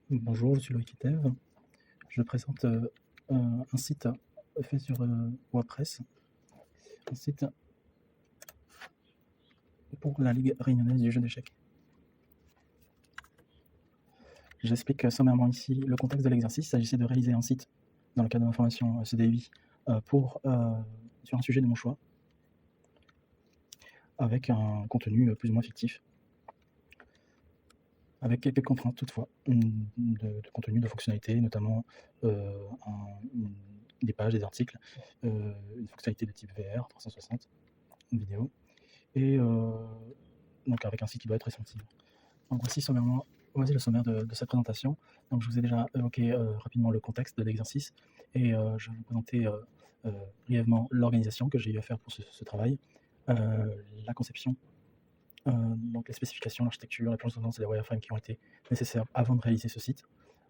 Bonjour, je suis Loïc Etev. Je présente un site fait sur WordPress, un site pour la Ligue réunionnaise du jeu d'échecs. J'explique sommairement ici le contexte de l'exercice. Il s'agissait de réaliser un site dans le cadre de ma formation CDI sur un sujet de mon choix, avec un contenu plus ou moins fictif, avec quelques contraintes toutefois, de contenu, de fonctionnalités, notamment des pages, des articles, une fonctionnalité de type VR 360, une vidéo, et donc avec un site qui doit être responsive. Donc voici le sommaire de cette présentation. Donc je vous ai déjà évoqué rapidement le contexte de l'exercice et je vais vous présenter brièvement l'organisation que j'ai eu à faire pour ce travail, la conception, donc les spécifications, l'architecture, la planche de tendance et les wireframes qui ont été nécessaires avant de réaliser ce site.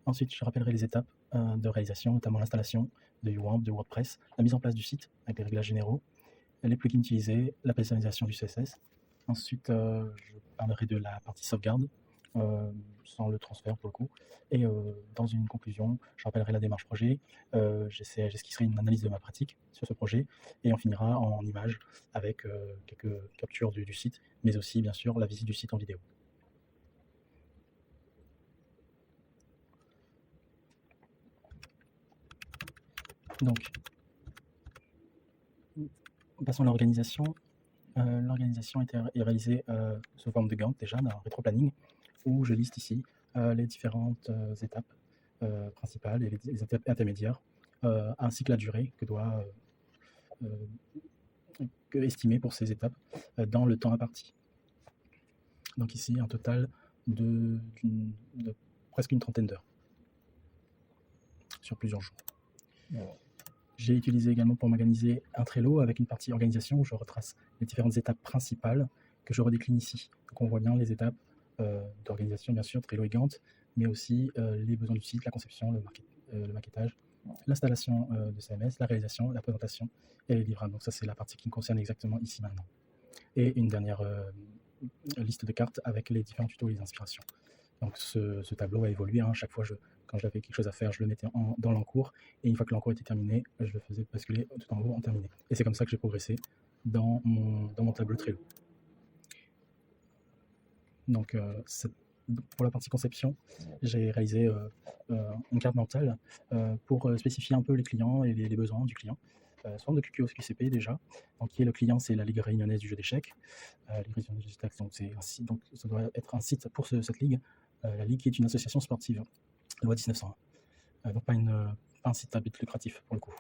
Ensuite, je rappellerai les étapes de réalisation, notamment l'installation de UWamp, de WordPress, la mise en place du site avec les réglages généraux, les plugins utilisés, la personnalisation du CSS. Ensuite, je parlerai de la partie sauvegarde, sans le transfert pour le coup. Et dans une conclusion, je rappellerai la démarche projet, j'esquisserai une analyse de ma pratique sur ce projet, et on finira en images avec quelques captures du site, mais aussi bien sûr la visite du site en vidéo. Donc, passons à l'organisation. L'organisation est réalisée sous forme de Gantt déjà, d'un rétro-planning, où je liste ici les différentes étapes principales et les étapes intermédiaires, ainsi que la durée que estimer pour ces étapes dans le temps imparti. Donc ici, un total de presque une trentaine d'heures sur plusieurs jours. J'ai utilisé également pour m'organiser un Trello avec une partie organisation où je retrace les différentes étapes principales que je redécline ici. Donc on voit bien les étapes d'organisation, bien sûr, Trello et Gantt, mais aussi les besoins du site, la conception, le maquettage, l'installation de CMS, la réalisation, la présentation et les livrables. Donc ça, c'est la partie qui me concerne exactement ici maintenant. Et une dernière liste de cartes avec les différents tutos et les inspirations. Donc ce tableau a évolué. Chaque fois, quand j'avais quelque chose à faire, je le mettais dans l'encours. Et une fois que l'encours était terminé, je le faisais basculer tout en haut en terminé. Et c'est comme ça que j'ai progressé dans mon tableau Trello. Donc pour la partie conception, j'ai réalisé une carte mentale pour spécifier un peu les clients et les besoins du client. Sous forme de QQOSQCP déjà. Donc qui est le client, c'est la Ligue réunionnaise du jeu d'échecs. Ligue réunionnaise du jeu d'échecs, donc ça doit être un site pour cette ligue. La ligue qui est une association sportive, loi 1901. Donc pas un site à but lucratif pour le coup.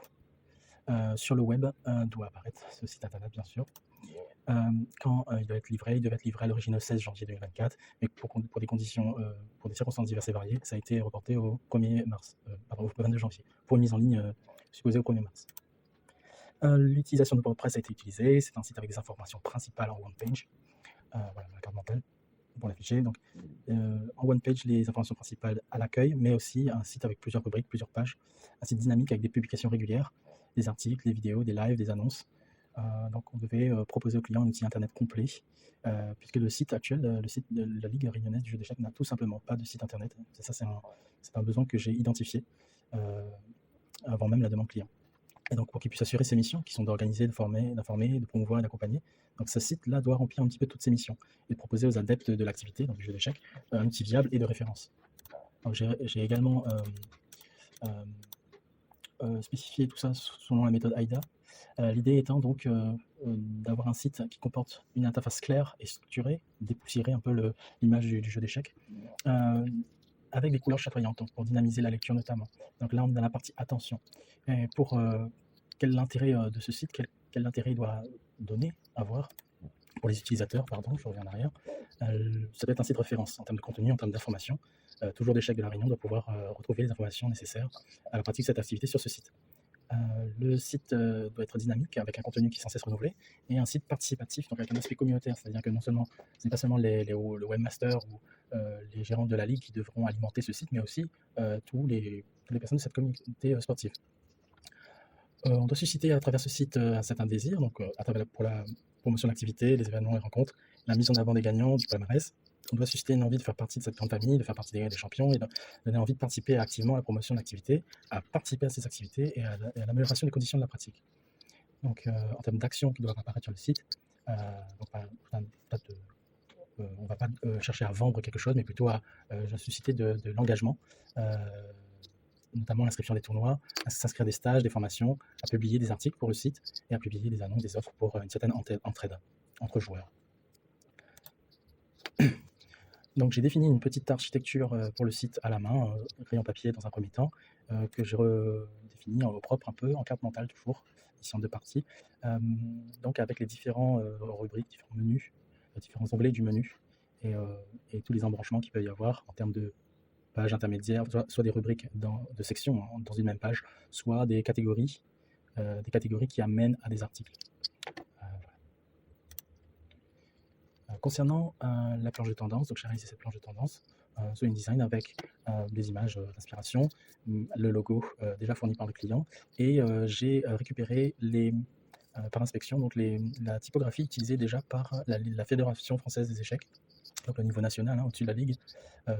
Sur le web doit apparaître ce site internet bien sûr. Quand il devait être livré à l'origine le 16 janvier 2024, mais pour des conditions, pour des circonstances diverses et variées, ça a été reporté au 1er mars, au 22 janvier, pour une mise en ligne supposée au 1er mars. L'utilisation de WordPress a été utilisée, c'est un site avec des informations principales en one page, voilà la carte mentale pour l'afficher. Donc en one page, les informations principales à l'accueil, mais aussi un site avec plusieurs rubriques, plusieurs pages, un site dynamique avec des publications régulières, des articles, des vidéos, des lives, des annonces. Donc on devait proposer au client un outil internet complet, puisque le site actuel, le site de la Ligue réunionnaise du jeu d'échecs n'a tout simplement pas de site internet. C'est un besoin que j'ai identifié avant même la demande client. Et donc pour qu'il puisse assurer ses missions, qui sont d'organiser, d'informer, de promouvoir et d'accompagner, donc ce site-là doit remplir un petit peu toutes ces missions et de proposer aux adeptes de l'activité, donc du jeu d'échecs, un outil viable et de référence. Donc j'ai également spécifié tout ça selon la méthode AIDA. L'idée étant donc d'avoir un site qui comporte une interface claire et structurée, dépoussiérer un peu l'image du jeu d'échecs, avec des couleurs chatoyantes, donc pour dynamiser la lecture notamment. Donc là, on est dans la partie attention. Et pour quel est l'intérêt de ce site, quel intérêt il doit avoir pour les utilisateurs, pardon, je reviens en arrière. Ça doit être un site référence en termes de contenu, en termes d'information. Toujours d'échecs de la Réunion doit pouvoir retrouver les informations nécessaires à la pratique de cette activité sur ce site. Le site doit être dynamique avec un contenu qui est sans cesse renouvelé et un site participatif, donc avec un aspect communautaire, c'est-à-dire que ce n'est pas seulement le webmaster ou les gérants de la ligue qui devront alimenter ce site, mais aussi toutes les personnes de cette communauté sportive. On doit susciter à travers ce site un certain désir, donc pour la promotion de l'activité, les événements, les rencontres, la mise en avant des gagnants, du palmarès, on doit susciter une envie de faire partie de cette grande famille, de faire partie des champions et de donner envie de participer activement à la promotion de l'activité, à participer à ces activités et à l'amélioration des conditions de la pratique. Donc, en termes d'actions qui doivent apparaître sur le site, donc, on ne va pas chercher à vendre quelque chose, mais plutôt à susciter de l'engagement, notamment l'inscription des tournois, à s'inscrire des stages, des formations, à publier des articles pour le site et à publier des annonces, des offres pour une certaine entraide entre joueurs. Donc j'ai défini une petite architecture pour le site à la main, crayon papier dans un premier temps, que j'ai redéfini au propre un peu, en carte mentale toujours, ici en 2 parties. Donc avec les différents rubriques, différents menus, différents onglets du menu et tous les embranchements qu'il peut y avoir en termes de pages intermédiaires, soit des rubriques de sections dans une même page, soit des catégories qui amènent à des articles. Concernant la planche de tendance, donc j'ai réalisé cette planche de tendance sur InDesign avec des images d'inspiration, le logo déjà fourni par le client, et j'ai récupéré par inspection donc la typographie utilisée déjà par la Fédération française des échecs, donc au niveau national, au-dessus de la ligue,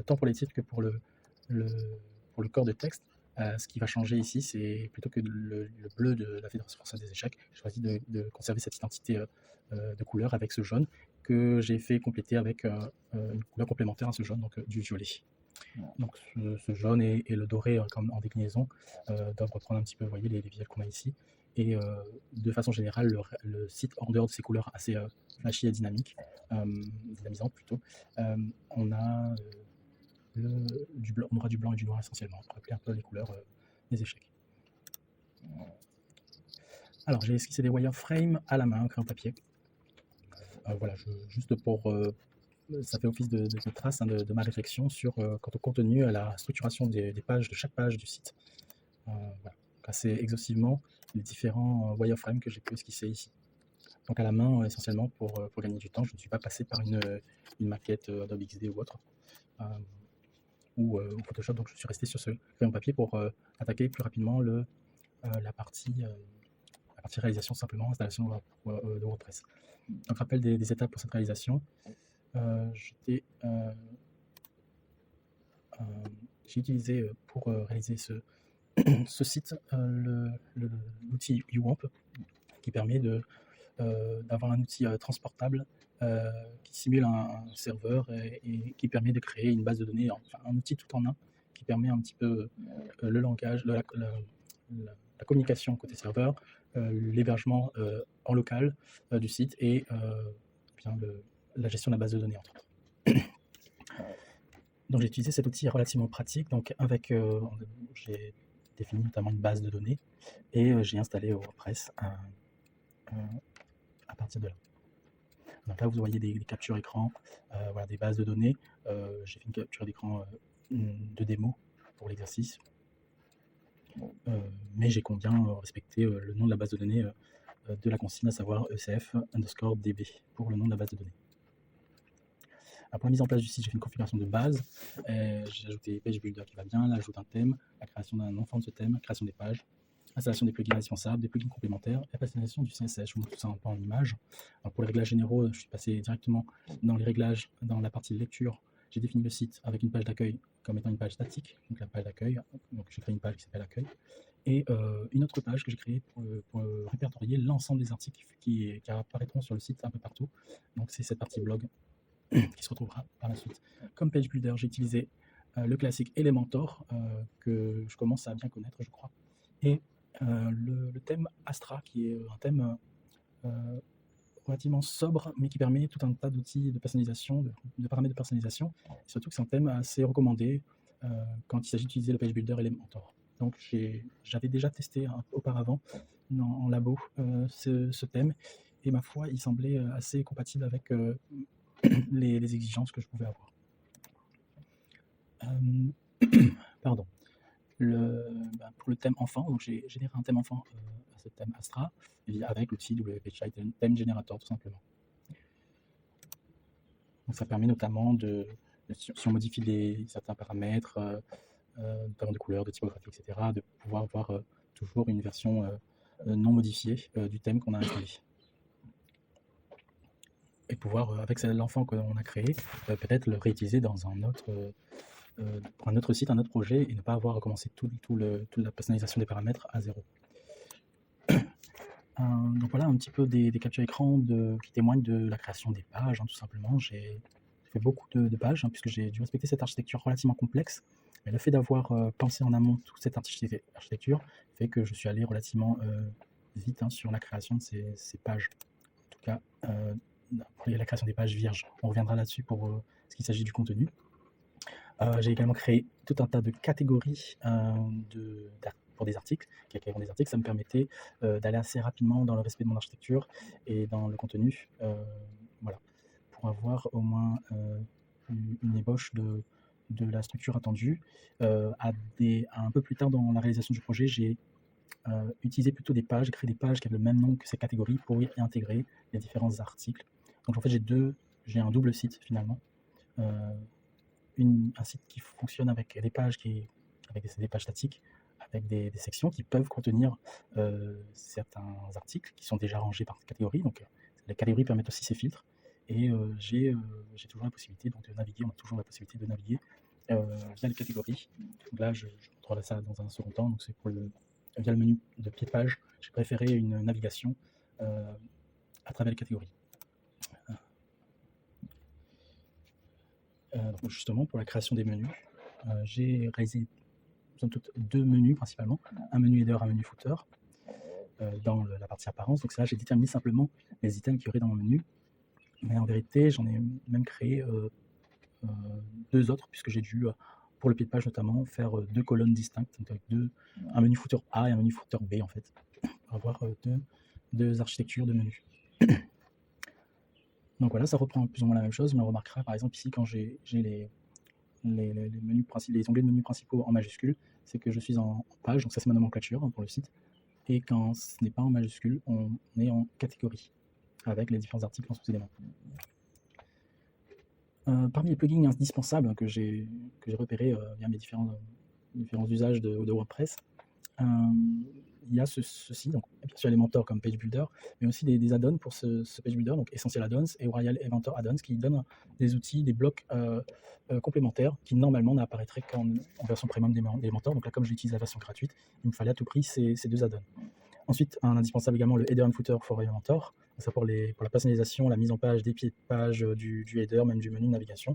tant pour les titres que pour le corps de texte. Ce qui va changer ici, c'est plutôt que le bleu de la Fédération française des échecs, j'ai choisi de conserver cette identité de couleur avec ce jaune que j'ai fait compléter avec une couleur complémentaire à ce jaune, donc du violet. Donc ce jaune et le doré comme en déclinaison doivent reprendre un petit peu, vous voyez, les visuels qu'on a ici. Et de façon générale, le site, en dehors de ces couleurs assez flashy et dynamisantes plutôt, on a on aura du blanc et du noir essentiellement, pour rappeler un peu les couleurs des échecs. Alors j'ai esquissé des wireframes à la main, crayon papier. Voilà, juste pour ça fait office de trace de ma réflexion sur quant au contenu, à la structuration des pages, de chaque page du site. Voilà, assez exhaustivement les différents wireframes que j'ai pu esquisser ici. Donc à la main essentiellement pour gagner du temps, je ne suis pas passé par une maquette Adobe XD ou autre, ou Photoshop, donc je suis resté sur ce crayon papier pour attaquer plus rapidement la partie réalisation, simplement installation de WordPress. Donc rappel des étapes pour cette réalisation. J'ai utilisé pour réaliser ce site l'outil UWamp qui permet d'avoir un outil transportable qui simule un serveur et qui permet de créer une base de données, enfin un outil tout en un qui permet un petit peu le langage, la communication côté serveur, l'hébergement en local du site et bien la gestion de la base de données entre autres. Donc j'ai utilisé cet outil relativement pratique, donc j'ai défini notamment une base de données et j'ai installé WordPress à partir de là. Donc là vous voyez des captures écran, voilà, des bases de données. J'ai fait une capture d'écran de démo pour l'exercice, mais j'ai bien respecté le nom de la base de données de la consigne, à savoir ECF_DB pour le nom de la base de données. Pour la mise en place du site, j'ai fait une configuration de base. J'ai ajouté Page Builder qui va bien, l'ajout d'un thème, la création d'un enfant de ce thème, la création des pages, installation des plugins indispensables, des plugins complémentaires, la personnalisation du CSS. Je vous montre tout ça un peu en image. Alors pour les réglages généraux, je suis passé directement dans les réglages, dans la partie lecture. J'ai défini le site avec une page d'accueil comme étant une page statique, donc la page d'accueil. Donc j'ai créé une page qui s'appelle Accueil. Et une autre page que j'ai créée pour répertorier l'ensemble des articles qui apparaîtront sur le site un peu partout. Donc c'est cette partie blog qui se retrouvera par la suite. Comme Page Builder, j'ai utilisé le classique Elementor, que je commence à bien connaître, je crois, et le thème Astra, qui est un thème relativement sobre, mais qui permet tout un tas d'outils de personnalisation, de paramètres de personnalisation, et surtout que c'est un thème assez recommandé quand il s'agit d'utiliser le Page Builder Elementor. Donc j'avais déjà testé auparavant en labo ce thème, et ma foi, il semblait assez compatible avec les exigences que je pouvais avoir. Pardon. Pour le thème enfant, donc j'ai généré un thème enfant à ce thème Astra avec l'outil WPageSite Theme Generator tout simplement. Donc ça permet notamment si on modifie certains paramètres, notamment de couleurs, de typographie, etc., de pouvoir avoir toujours une version non modifiée du thème qu'on a installé. et pouvoir, avec l'enfant qu'on a créé, peut-être le réutiliser dans pour un autre site, un autre projet, et ne pas avoir à recommencer toute la personnalisation des paramètres à zéro. Donc voilà un petit peu des captures écran qui témoignent de la création des pages, tout simplement. J'ai fait beaucoup de pages, puisque j'ai dû respecter cette architecture relativement complexe. Mais le fait d'avoir pensé en amont toute cette architecture fait que je suis allé relativement vite sur la création de ces pages. En tout cas, pour la création des pages vierges. On reviendra là-dessus pour ce qui s'agit du contenu. J'ai également créé tout un tas de catégories pour des articles. Des articles, ça me permettait d'aller assez rapidement dans le respect de mon architecture et dans le contenu, voilà, pour avoir au moins une ébauche de la structure attendue. Un peu plus tard dans la réalisation du projet, j'ai utilisé plutôt des pages, créé des pages qui avaient le même nom que ces catégories pour y intégrer les différents articles. Donc en fait, j'ai un double site finalement. Un site qui fonctionne avec des pages avec des pages statiques, avec des sections qui peuvent contenir certains articles qui sont déjà rangés par catégorie. Donc les catégories permettent aussi ces filtres. Et j'ai toujours la possibilité donc, de naviguer, on a toujours la possibilité de naviguer via les catégories. Donc là, je montrerai ça dans un second temps. Donc c'est via le menu de pied de page, j'ai préféré une navigation à travers les catégories. Donc justement, pour la création des menus, j'ai réalisé deux menus principalement, un menu header, un menu footer, dans la partie apparence. Donc c'est là j'ai déterminé simplement les items qu'il y aurait dans mon menu, mais en vérité j'en ai même créé deux autres, puisque j'ai dû, pour le pied de page notamment, faire deux colonnes distinctes, donc avec un menu footer A et un menu footer B en fait, pour avoir deux architectures de menus. Donc voilà, ça reprend plus ou moins la même chose, mais on remarquera par exemple ici quand j'ai les menus les onglets de menus principaux en majuscule, c'est que je suis en page, donc ça c'est ma nomenclature pour le site. Et quand ce n'est pas en majuscule, on est en catégorie, avec les différents articles en sous-éléments. Parmi les plugins indispensables que j'ai repérés via mes différents usages de WordPress, il y a ceci, donc bien sûr Elementor comme Page Builder, mais aussi des add-ons pour ce Page Builder, donc Essential Add-ons et Royal Elementor Add-ons, qui donnent des outils, des blocs complémentaires qui normalement n'apparaîtraient qu'en version premium d'Elementor. Donc là, comme j'utilise la version gratuite, il me fallait à tout prix ces deux add-ons. Ensuite, un indispensable également, le Header and Footer for Elementor, ça pour la personnalisation, la mise en page des pieds de page, du header, même du menu de navigation,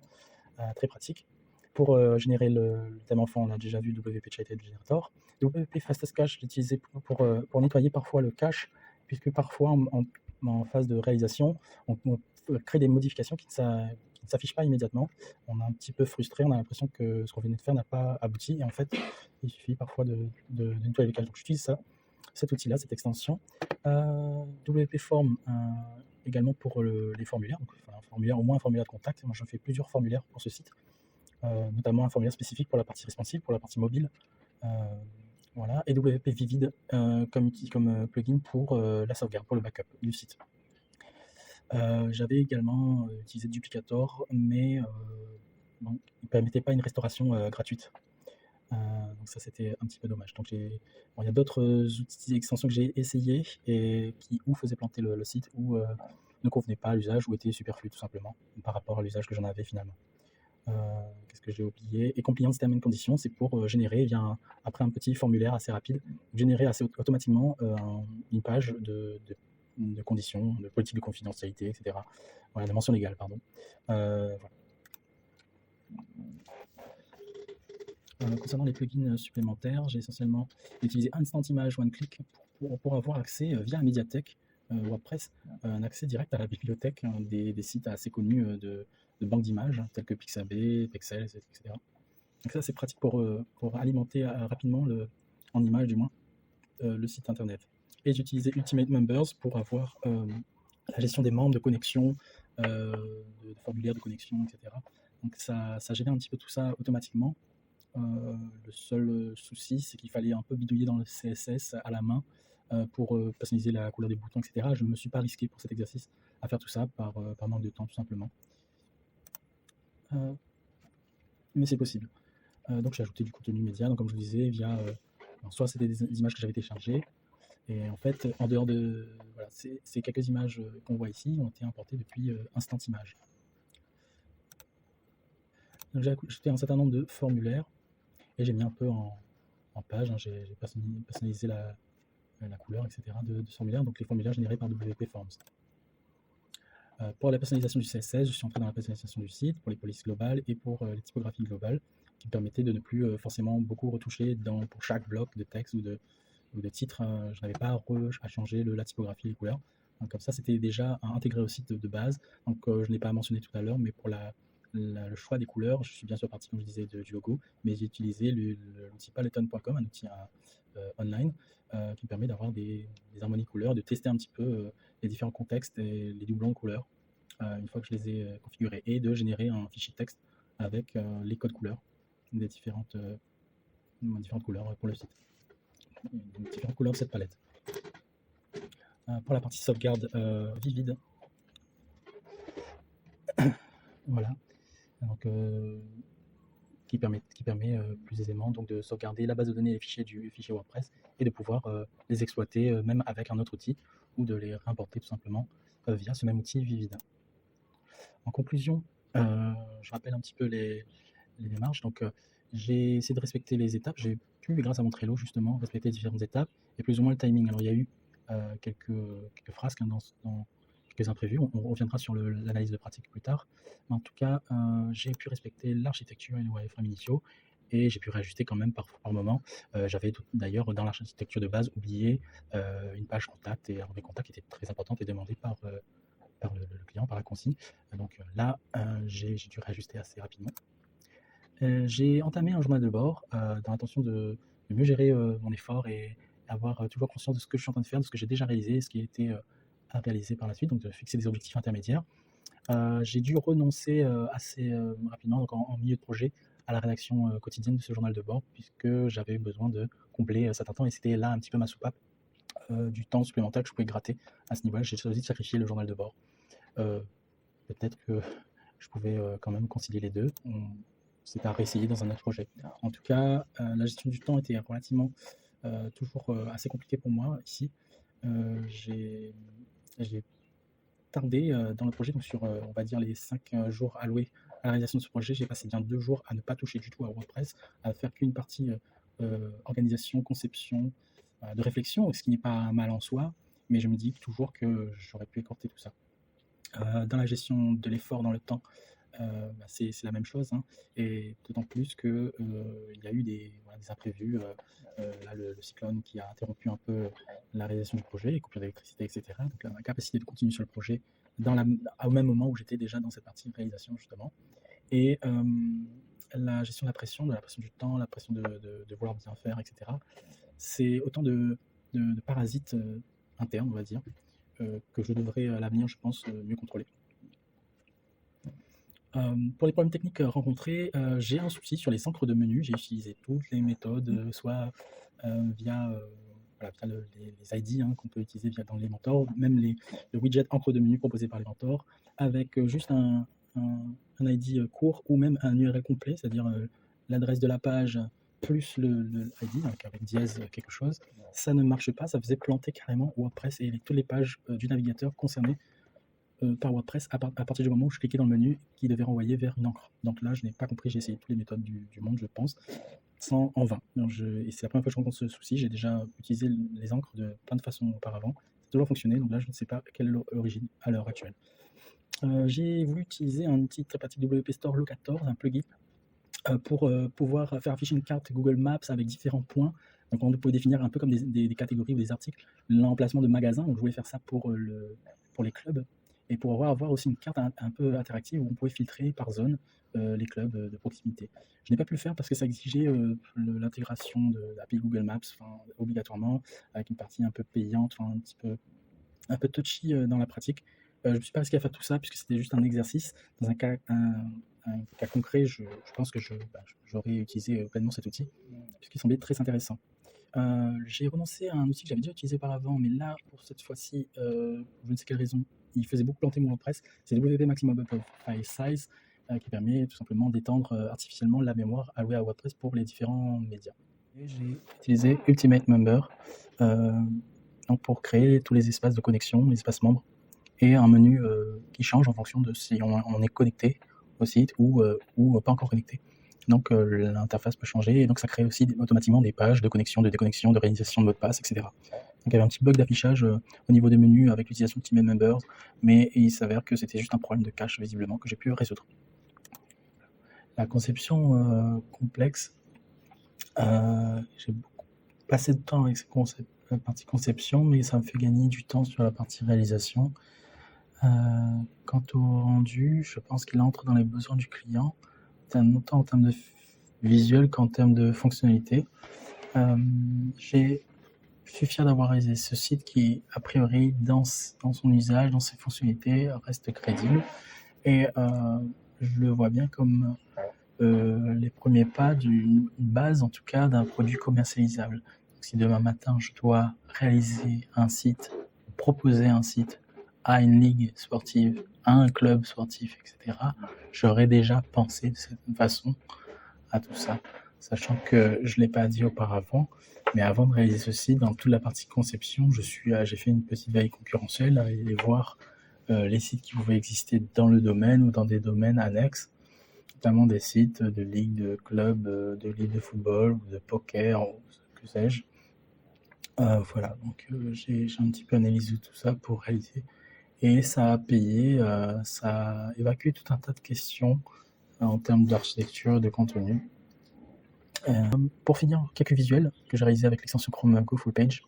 très pratique. Pour générer le thème enfant, on a déjà vu WP Child Generator. WP Fastest Cache, j'utilisais pour nettoyer parfois le cache, puisque parfois en phase de réalisation, on crée des modifications qui ne s'affichent pas immédiatement. On est un petit peu frustré, on a l'impression que ce qu'on venait de faire n'a pas abouti, et en fait, il suffit parfois de nettoyer le cache. Donc j'utilise cet outil-là, cette extension. WP Form également pour les formulaires, donc, au moins un formulaire de contact. Moi, je fais plusieurs formulaires pour ce site. Notamment un formulaire spécifique pour la partie responsive, pour la partie mobile. Voilà. Et WP Vivid comme plugin pour la sauvegarde, pour le backup du site. J'avais également utilisé Duplicator, mais il ne permettait pas une restauration gratuite. Donc ça, c'était un petit peu dommage. Donc il y a d'autres outils d'extension que j'ai essayé et qui ou faisaient planter le site ou ne convenaient pas à l'usage ou étaient superflus tout simplement par rapport à l'usage que j'en avais finalement. Qu'est-ce que j'ai oublié? Et Compliance Term and Conditions, c'est pour générer, après un petit formulaire assez rapide, générer assez automatiquement une page de conditions, de politique de confidentialité, etc. Voilà, de mentions légales, pardon. Voilà. Concernant les plugins supplémentaires, j'ai essentiellement utilisé Instant Image One Click pour avoir accès via la médiathèque WordPress, un accès direct à la bibliothèque des sites assez connus de banques d'images, tels que Pixabay, Pexels, etc. Donc ça, c'est pratique pour alimenter rapidement, en images du moins, le site internet. Et j'ai utilisé Ultimate Members pour avoir la gestion des membres, de connexion, de formulaires de connexion, etc. Donc ça gérait un petit peu tout ça automatiquement. Le seul souci, c'est qu'il fallait un peu bidouiller dans le CSS à la main pour personnaliser la couleur des boutons, etc. Je ne me suis pas risqué pour cet exercice à faire tout ça par manque de temps, tout simplement. Mais c'est possible. Donc j'ai ajouté du contenu média, donc comme je vous disais, soit c'était des images que j'avais téléchargées, Et en fait, en dehors de voilà, ces quelques images qu'on voit ici ont été importées depuis Instant Image. Donc j'ai ajouté un certain nombre de formulaires et j'ai mis un peu en page, hein, j'ai personnalisé la couleur, etc. de ce formulaire, donc les formulaires générés par WP Forms. Pour la personnalisation du CSS, je suis entré dans la personnalisation du site, pour les polices globales et pour les typographies globales, qui me permettaient de ne plus forcément beaucoup retoucher pour chaque bloc de texte ou de titre. Je n'avais pas à changer la typographie et les couleurs. Donc, comme ça, c'était déjà intégré au site de base. Donc, je ne l'ai pas mentionné tout à l'heure, mais pour le choix des couleurs, je suis bien sûr parti, comme je disais, du logo, mais j'ai utilisé l'outil Paleton.com, un outil online, qui me permet d'avoir des harmonies couleurs, de tester un petit peu les différents contextes et les doublons de couleurs une fois que je les ai configurés, et de générer un fichier texte avec les codes couleurs des différentes couleurs pour le site. Donc, différentes couleurs de cette palette. Pour la partie sauvegarde vivide, voilà, donc, qui permet plus aisément donc, de sauvegarder la base de données et les fichiers WordPress et de pouvoir les exploiter même avec un autre outil ou de les réimporter tout simplement via ce même outil Vivide. En conclusion, je rappelle un petit peu les démarches. Donc, j'ai essayé de respecter les étapes. J'ai pu, grâce à mon Trello, justement, respecter les différentes étapes et plus ou moins le timing. Alors, il y a eu quelques frasques dans quelques imprévus. On reviendra sur l'analyse de pratique plus tard. Mais en tout cas, j'ai pu respecter l'architecture et les wireframes initiaux et j'ai pu réajuster quand même par moment. J'avais d'ailleurs, dans l'architecture de base, oublié une page contact et des contacts qui était très importante et demandée par le client, par la consigne. Donc là, j'ai dû réajuster assez rapidement. J'ai entamé un journal de bord dans l'intention de mieux gérer mon effort et avoir toujours conscience de ce que je suis en train de faire, de ce que j'ai déjà réalisé, ce qui a été à réaliser par la suite, donc de fixer des objectifs intermédiaires. J'ai dû renoncer assez rapidement, donc en milieu de projet, à la rédaction quotidienne de ce journal de bord, puisque j'avais besoin de combler certains temps, et c'était là un petit peu ma soupape du temps supplémentaire que je pouvais gratter à ce niveau-là. J'ai choisi de sacrifier le journal de bord. Peut-être que je pouvais quand même concilier les deux. C'est à réessayer dans un autre projet. En tout cas, la gestion du temps était relativement toujours assez compliquée pour moi ici. J'ai tardé dans le projet, donc sur on va dire les 5 jours alloués à la réalisation de ce projet, j'ai passé bien 2 jours à ne pas toucher du tout à WordPress, à faire qu'une partie organisation, conception, de réflexion, ce qui n'est pas mal en soi, mais je me dis toujours que j'aurais pu écorter tout ça. Dans la gestion de l'effort dans le temps, c'est la même chose, hein, et d'autant plus qu'il y a eu des imprévus. Là, le cyclone qui a interrompu un peu la réalisation du projet, les coupures d'électricité, etc. Donc, la capacité de continuer sur le projet au même moment où j'étais déjà dans cette partie de réalisation, justement. Et la gestion de la pression du temps, la pression de vouloir bien faire, etc. C'est autant de parasites internes, on va dire, que je devrais à l'avenir, je pense, mieux contrôler. Pour les problèmes techniques rencontrés, j'ai un souci sur les encres de menu. J'ai utilisé toutes les méthodes, soit via les ID qu'on peut utiliser dans les mentors, même le widget encre de menu proposé par les mentors, avec juste un ID court ou même un URL complet, c'est-à-dire l'adresse de la page plus le ID, donc avec dièse quelque chose. Ça ne marche pas, ça faisait planter carrément WordPress et toutes les pages du navigateur concernées par WordPress à partir du moment où je cliquais dans le menu qui devait renvoyer vers une encre. Donc là, je n'ai pas compris, j'ai essayé toutes les méthodes du monde, je pense, en vain. Et c'est la première fois que je rencontre ce souci. J'ai déjà utilisé les encres de plein de façons auparavant. Ça a toujours fonctionné, donc là, je ne sais pas quelle est l'origine à l'heure actuelle. J'ai voulu utiliser un outil très pratique WP Store Locator, un plugin, pour pouvoir faire afficher une carte Google Maps avec différents points. Donc on peut définir un peu comme des catégories ou des articles, l'emplacement de magasins. Donc je voulais faire ça pour les clubs et pour avoir aussi une carte un peu interactive où on pouvait filtrer par zone les clubs de proximité. Je n'ai pas pu le faire parce que ça exigeait l'intégration de l'API Google Maps obligatoirement, avec une partie un peu payante, un peu touchy dans la pratique. Je ne me suis pas risqué à faire tout ça puisque c'était juste un exercice. Dans un cas concret, je pense que j'aurais utilisé pleinement cet outil puisqu'il semblait très intéressant. J'ai renoncé à un outil que j'avais déjà utilisé auparavant, mais là, pour cette fois-ci, pour je ne sais quelle raison, il faisait beaucoup planter mon WordPress. C'est WP Maximum File Size qui permet tout simplement d'étendre artificiellement la mémoire allouée à WordPress pour les différents médias. Et j'ai utilisé Ultimate Member donc pour créer tous les espaces de connexion, les espaces membres, et un menu qui change en fonction de si on est connecté au site ou pas encore connecté. Donc l'interface peut changer, et donc ça crée aussi automatiquement des pages de connexion, de déconnexion, de réalisation de mots de passe, etc. Donc il y avait un petit bug d'affichage au niveau des menus avec l'utilisation de Team Members, mais il s'avère que c'était juste un problème de cache visiblement que j'ai pu résoudre. La conception complexe, j'ai beaucoup passé de temps avec la partie conception, mais ça me fait gagner du temps sur la partie réalisation. Quant au rendu, je pense qu'il entre dans les besoins du client, autant en termes de visuel qu'en termes de fonctionnalité. Je suis fier d'avoir réalisé ce site qui, a priori, dans son usage, dans ses fonctionnalités, reste crédible. Et je le vois bien comme les premiers pas d'une base, en tout cas, d'un produit commercialisable. Donc, si demain matin, je dois réaliser un site, proposer un site à une ligue sportive, à un club sportif, etc., j'aurais déjà pensé de cette façon à tout ça, sachant que je ne l'ai pas dit auparavant, mais avant de réaliser ce site, dans toute la partie conception, j'ai fait une petite veille concurrentielle à aller voir les sites qui pouvaient exister dans le domaine ou dans des domaines annexes, notamment des sites de ligues, de clubs, de ligues de football, ou de poker, ou que sais-je. Voilà, donc j'ai un petit peu analysé tout ça pour réaliser, et ça a payé, ça a évacué tout un tas de questions en termes d'architecture, de contenu. Pour finir, quelques visuels que j'ai réalisés avec l'extension Chrome Go Full Page.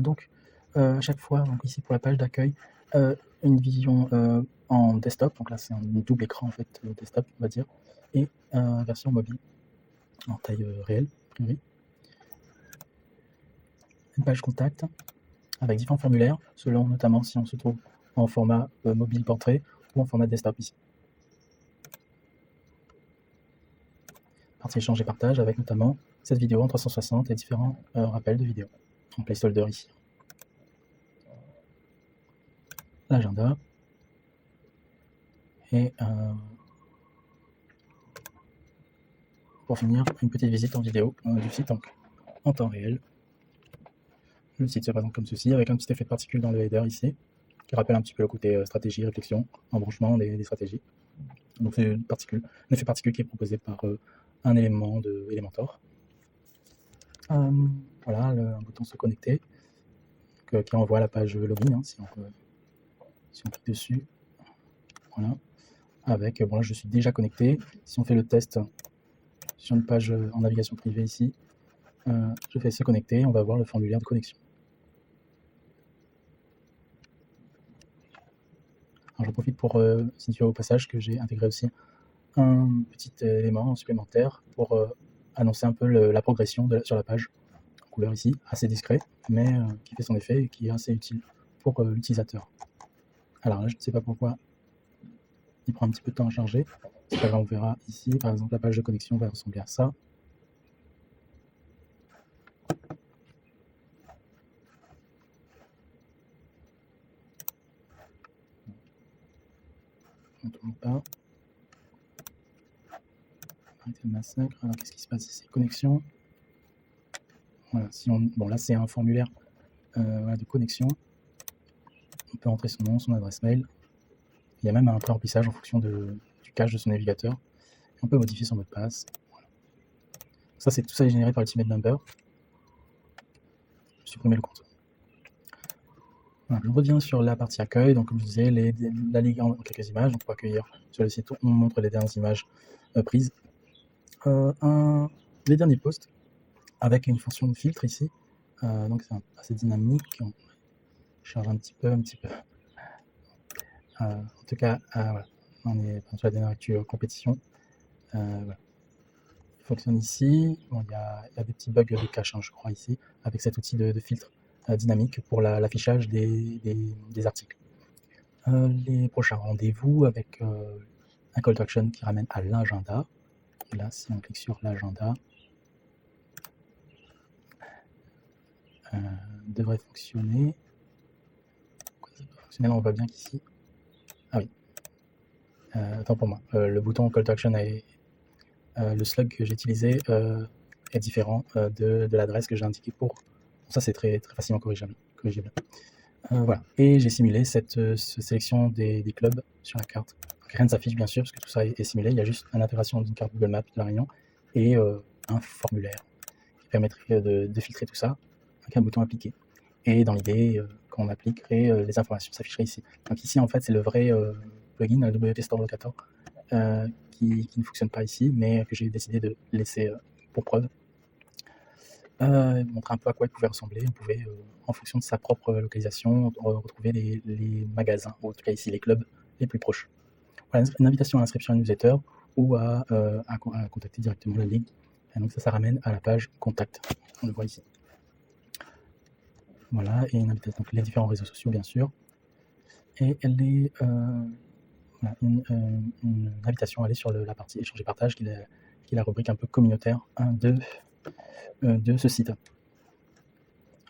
Donc, à chaque fois, donc ici pour la page d'accueil, une vision en desktop, donc là c'est un double écran en fait desktop, on va dire, et version mobile en taille réelle, a priori. Une page contact avec différents formulaires, selon notamment si on se trouve en format mobile portrait ou en format desktop ici. Partie échange et partage avec notamment cette vidéo en 360 et différents rappels de vidéos en placeholder ici. L'agenda et pour finir, une petite visite en vidéo du site en temps réel. Le site se présente comme ceci, avec un petit effet de particules dans le header ici, qui rappelle un petit peu le côté stratégie, réflexion, embranchement des stratégies. Donc c'est un effet particule qui est proposé par un élément de Elementor. Voilà, un bouton se connecter, qui envoie la page login, si on clique dessus. Voilà, avec, bon là je suis déjà connecté. Si on fait le test sur une page en navigation privée ici, je fais se connecter, on va voir le formulaire de connexion. Alors j'en profite pour signifier au passage que j'ai intégré aussi un petit élément supplémentaire pour annoncer un peu la progression sur la page, en couleur ici, assez discret, mais qui fait son effet et qui est assez utile pour l'utilisateur. Alors là, je ne sais pas pourquoi il prend un petit peu de temps à charger. C'est pas grave, on verra ici, par exemple, la page de connexion va ressembler à ça. On ne tourne pas. Arrêtez le massacre. Alors qu'est-ce qui se passe ici? Connexion. Voilà, bon là c'est un formulaire voilà, de connexion. On peut entrer son nom, son adresse mail. Il y a même un pré-remplissage en fonction du cache de son navigateur. Et on peut modifier son mot de passe. Voilà. Tout ça est généré par Ultimate Number. Supprimer le compte. Voilà, je reviens sur la partie accueil. Donc comme je disais, la ligue en quelques images. Donc pour accueillir sur le site, on montre les dernières images prises. Les derniers posts avec une fonction de filtre ici. Donc c'est assez dynamique. On charge un petit peu. En tout cas, voilà. On est sur la dernière actu compétition. Voilà. Il fonctionne ici. Bon, il y a des petits bugs de cache, je crois, ici, avec cet outil de filtre dynamique pour l'affichage des articles. Les prochains rendez-vous avec un call to action qui ramène à l'agenda. Là, si on clique sur l'agenda, devrait fonctionner. On voit bien qu'ici. Ah oui. Attends pour moi. Le bouton call to action est le slug que j'ai utilisé est différent de l'adresse que j'ai indiquée pour. Ça c'est très facilement corrigeable. corrigible. Voilà. Et j'ai simulé cette sélection des clubs sur la carte. Rien ne s'affiche bien sûr, parce que tout ça est simulé. Il y a juste une intégration d'une carte Google Maps de la Réunion et un formulaire qui permettrait de filtrer tout ça avec un bouton appliquer. Et dans l'idée, quand on appliquerait, les informations s'afficheraient ici. Donc ici, en fait, c'est le vrai plugin WT Store Locator qui ne fonctionne pas ici, mais que j'ai décidé de laisser pour preuve. Montrer un peu à quoi il pouvait ressembler. On pouvait, en fonction de sa propre localisation, retrouver les magasins, ou en tout cas ici les clubs les plus proches. Voilà, une invitation à l'inscription à une newsletter ou à contacter directement la ligue. Et donc ça ramène à la page contact. On le voit ici. Voilà, et une invitation, donc les différents réseaux sociaux bien sûr. Et voilà, une invitation à aller sur la partie échange et partage, qui est la rubrique un peu communautaire de ce site.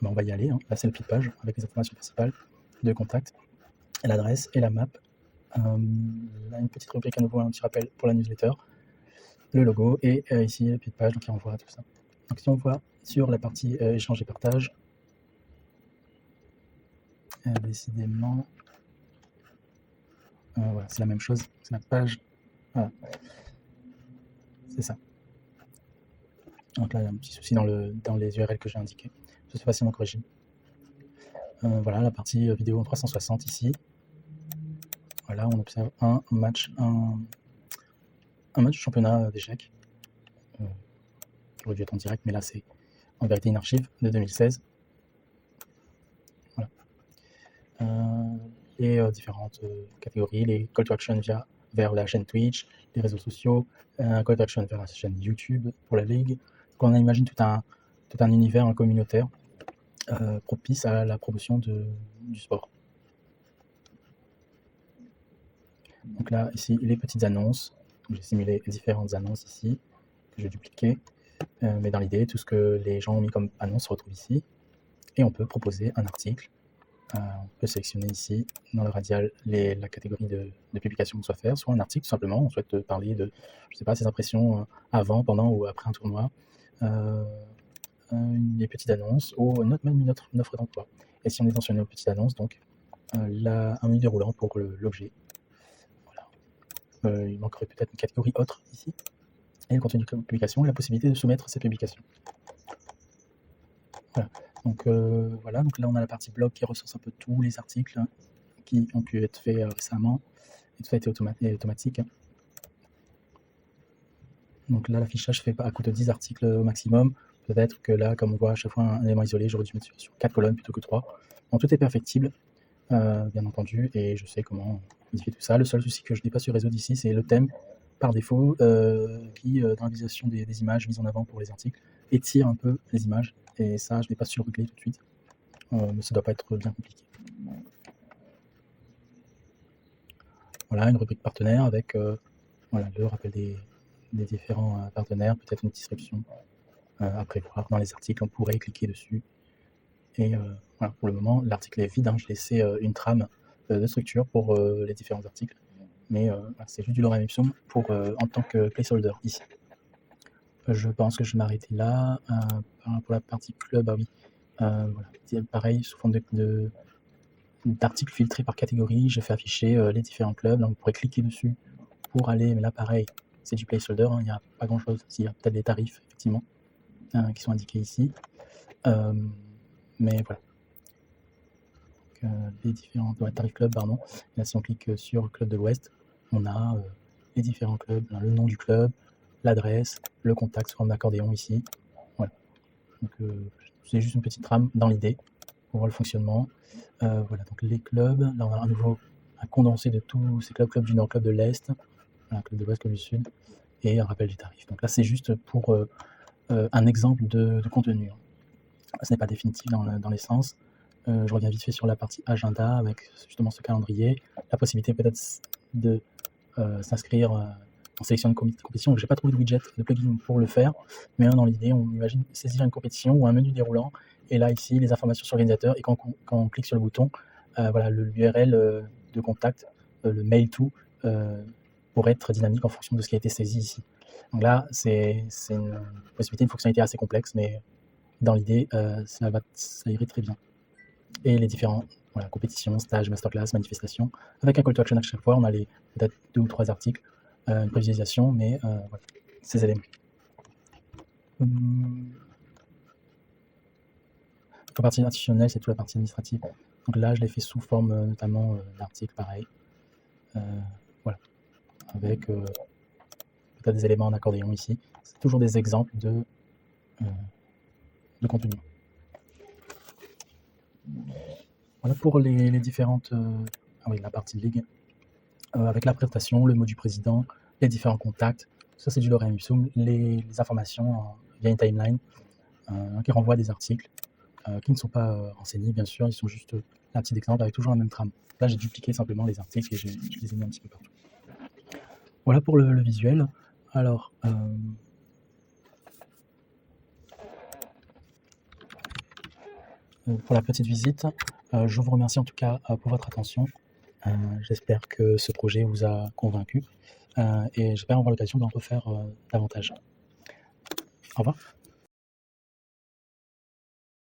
Ben, on va y aller, hein. Là c'est le pied de page avec les informations principales de contact, l'adresse et la map. Là une petite rubrique à nouveau, un petit rappel pour la newsletter, le logo et ici le pied de page, donc il renvoie à tout ça. Donc si on voit sur la partie échange et partage, décidément, voilà, c'est la même chose, c'est la page, voilà, c'est ça. Donc là il y a un petit souci dans les URL que j'ai indiqués, c'est facilement corrigible. Voilà la partie vidéo en 360 ici. Voilà, on observe un match de championnat d'échecs. Qui aurait dû être en direct, mais là c'est en vérité une archive de 2016. Voilà. Les différentes catégories, les call to action vers la chaîne Twitch, les réseaux sociaux, un call to action vers la chaîne YouTube pour la ligue. Donc on imagine tout un univers communautaire propice à la promotion du sport. Donc là, ici, les petites annonces. J'ai simulé différentes annonces ici, que je vais dupliquer. Mais dans l'idée, tout ce que les gens ont mis comme annonce se retrouve ici. Et on peut proposer un article. On peut sélectionner ici, dans le radial, la catégorie de publication qu'on souhaite faire, soit un article, tout simplement. On souhaite parler de, je sais pas, ses impressions avant, pendant ou après un tournoi. Les petites annonces, ou même une offre d'emploi. Et si on est dans une petite annonce, donc un menu déroulant pour l'objet. Voilà. Il manquerait peut-être une catégorie autre ici. Et le contenu de publication et la possibilité de soumettre ces publications. Voilà. Donc voilà, donc là on a la partie blog qui recense un peu tous les articles qui ont pu être faits récemment. Et tout ça a été automatique. Donc là l'affichage fait à coup de 10 articles au maximum. Peut-être que là, comme on voit à chaque fois un élément isolé, j'aurais dû mettre sur 4 colonnes plutôt que 3. Donc tout est perfectible, bien entendu, et je sais comment modifier tout ça. Le seul souci que je n'ai pas sur réseau d'ici, c'est le thème par défaut qui, dans la visualisation des images mises en avant pour les articles, étire un peu les images. Et ça, je n'ai pas su régler tout de suite. Mais ça doit pas être bien compliqué. Voilà, une rubrique partenaire avec voilà, le rappel des différents partenaires, peut-être une description à prévoir dans les articles. On pourrait cliquer dessus. Et voilà, pour le moment, l'article est vide. Hein. Je laissais une trame de structure pour les différents articles. Mais c'est juste du lorem ipsum pour, en tant que placeholder ici. Je pense que je vais m'arrêter là. Pour la partie club, ah oui. Voilà. Pareil, sous forme d'articles filtrés par catégorie, j'ai fait afficher les différents clubs. Donc, vous pourrez cliquer dessus pour aller, mais là pareil, c'est du placeholder, hein, il n'y a pas grand chose. Il y a peut-être des tarifs, effectivement, qui sont indiqués ici. Mais voilà. Donc, les différents tarifs club, pardon. Là, si on clique sur Club de l'Ouest, on a les différents clubs, le nom du club, l'adresse, le contact sous forme d'accordéon ici. Voilà. Donc c'est juste une petite trame dans l'idée pour voir le fonctionnement. Voilà, donc les clubs, là on a à nouveau un condensé de tous ces clubs du Nord, club de l'Est, voilà, club de l'Ouest, club du Sud, et un rappel du tarif. Donc là c'est juste pour un exemple de contenu. Ce n'est pas définitif dans l'essence. Je reviens vite fait sur la partie agenda avec justement ce calendrier, la possibilité peut-être de s'inscrire en sélection de compétition. Je n'ai pas trouvé de widget de plugin pour le faire, mais dans l'idée, on imagine saisir une compétition ou un menu déroulant, et là ici les informations sur l'organisateur, et quand on clique sur le bouton, voilà, l'URL de contact, le mail to, pourrait être dynamique en fonction de ce qui a été saisi ici. Donc là, c'est une possibilité, une fonctionnalité assez complexe, mais dans l'idée, ça irait très bien. et les différents compétitions, stages, masterclass, manifestations. Avec un call to action à chaque fois, on a peut-être 2 ou 3 articles, une prévisualisation, mais voilà, ces éléments. La partie institutionnelle, c'est toute la partie administrative. Donc là, je l'ai fait sous forme notamment d'articles pareil. Voilà, avec peut-être des éléments en accordéon ici. C'est toujours des exemples de contenu. Voilà pour les différentes... la partie de ligue. Avec la présentation, le mot du président, les différents contacts. Ça, c'est du lorem ipsum. Les informations via une timeline qui renvoie à des articles qui ne sont pas renseignés, bien sûr. Ils sont juste un petit exemple avec toujours la même trame. Là, j'ai dupliqué simplement les articles et je les ai mis un petit peu partout. Voilà pour le visuel. Alors, pour la petite visite, je vous remercie en tout cas pour votre attention. J'espère que ce projet vous a convaincu et j'espère avoir l'occasion d'en refaire davantage. Au revoir.